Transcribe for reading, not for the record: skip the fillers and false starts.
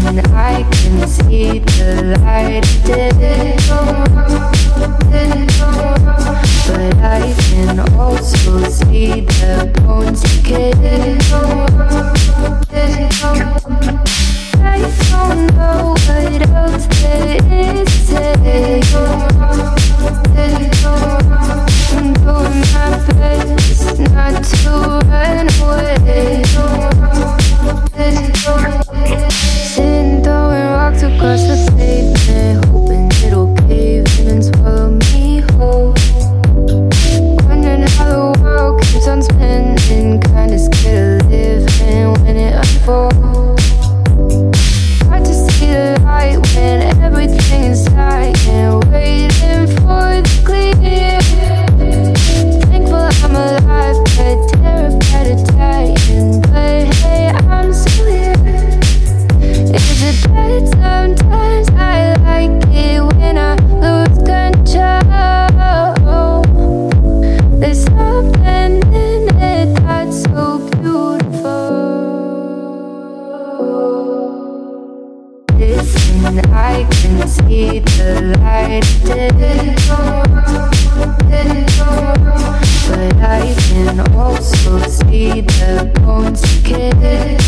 I can see the light today, but I can also see the bones decay. I don't know what else there is today. I'm doing my best not to run away. Sitting throwing rocks across the pavement, hoping it'll cave in and swallow me whole. Wondering how the world keeps on spinning, kinda scared of living when it unfolds. Hard to see the light when everything is dying, waiting for the clear. Thankful I'm alive, but terrified of dying. But hey, I'm still here. Is it bad? Sometimes I like it when I lose control. There's something in it that's so beautiful. Listen, I can see the light today, but I can also see the bones decay.